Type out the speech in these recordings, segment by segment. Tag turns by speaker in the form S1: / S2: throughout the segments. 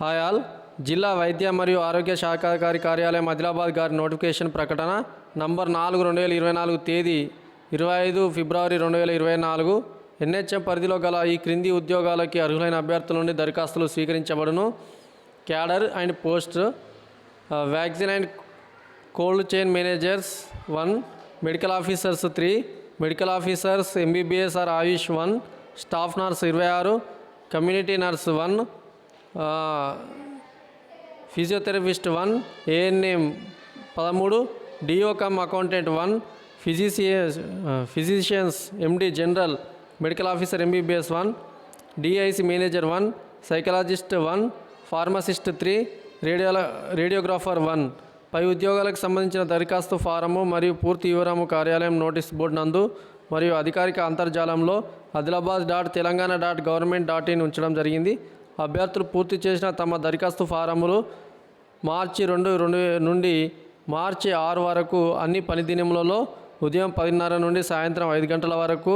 S1: Hi all. జిల్లా వైద్య మరియు ఆరోగ్య శాఖాధికారి కార్యాలయం ఆదిలాబాద్ గారి నోటిఫికేషన్ ప్రకటన నంబర్ 4/2024 తేదీ 25 ఫిబ్రవరి 2024. ఎన్హెచ్ఎం పరిధిలో గల ఈ క్రింది ఉద్యోగాలకి అర్హులైన అభ్యర్థుల నుండి దరఖాస్తులు స్వీకరించబడును. Cadre and post vaccine and cold chain managers 1, medical officers 3, medical officers MBBS or AYUSH 1, staff nurse 26, community nurse 1, physiotherapist 1, ANM 13, DO cum accountant 1, physicians MD general medical officer MBBS 1, DIC manager 1, psychologist 1, pharmacist 3, radiographer 1. పై ఉద్యోగాలకు సంబంధించిన దరఖాస్తు form మరియు పూర్తి వివరము కార్యాలయం notice board నందు మరియు అధికారిక అంతర్జాలంలో adilabad.telangana.government.in ఉంచడం జరిగింది. అభ్యర్థులు పూర్తి చేసిన తమ దరఖాస్తు ఫారములు మార్చి 2 నుండి మార్చి 6 వరకు అన్ని పని దినములలో ఉదయం 10:30 నుండి సాయంత్రం 5 గంటల వరకు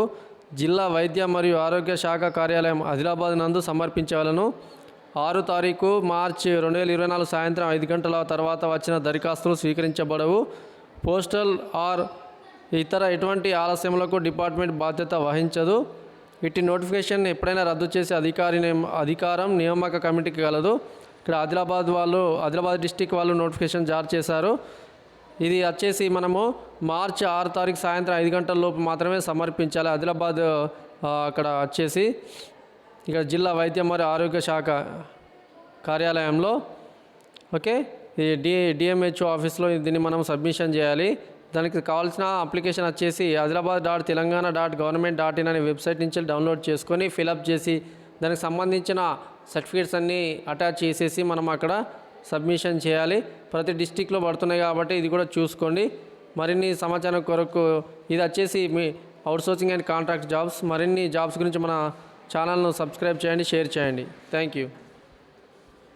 S1: జిల్లా వైద్య మరియు ఆరోగ్య శాఖ కార్యాలయం ఆదిలాబాద్ నందు సమర్పించవలను. 6 తారీఖు మార్చి 2024 సాయంత్రం 5 గంటల తర్వాత వచ్చిన దరఖాస్తులు స్వీకరించబడవు. పోస్టల్ ఆర్ ఇతర ఎటువంటి ఆలస్యములకు డిపార్ట్మెంట్ బాధ్యత వహించదు. ఇట్టి నోటిఫికేషన్ ఎప్పుడైనా రద్దు చేసే అధికారం నియామక కమిటీకి కలదు. ఇక్కడ ఆదిలాబాద్ డిస్టిక్ వాళ్ళు నోటిఫికేషన్ జారీ చేశారు. ఇది వచ్చేసి మనము మార్చి 6 తారీఖు సాయంత్రం 5 గంటల లోపు మాత్రమే సమర్పించాలి. ఆదిలాబాద్ అక్కడ వచ్చేసి ఇక్కడ జిల్లా వైద్య మరియు ఆరోగ్య శాఖ కార్యాలయంలో ఓకే ఈ DMHO ఆఫీస్లో దీన్ని మనం సబ్మిషన్ చేయాలి. దానికి కావాల్సిన అప్లికేషన్ వచ్చేసి adilabad.telangana.government.in అనే వెబ్సైట్ నుంచి డౌన్లోడ్ చేసుకొని ఫిలప్ చేసి దానికి సంబంధించిన సర్టిఫికేట్స్ అన్నీ అటాచ్ చేసేసి మనం అక్కడ సబ్మిషన్ చేయాలి. ప్రతి డిస్టిక్లో పడుతున్నాయి కాబట్టి ఇది కూడా చూసుకోండి. మరిన్ని సమాచారం కొరకు ఇది వచ్చేసి మీ అవుట్సోర్సింగ్ అండ్ కాంట్రాక్ట్ జాబ్స్. మరిన్ని జాబ్స్ గురించి మన ఛానల్ను సబ్స్క్రైబ్ చేయండి, షేర్ చేయండి. Thank you.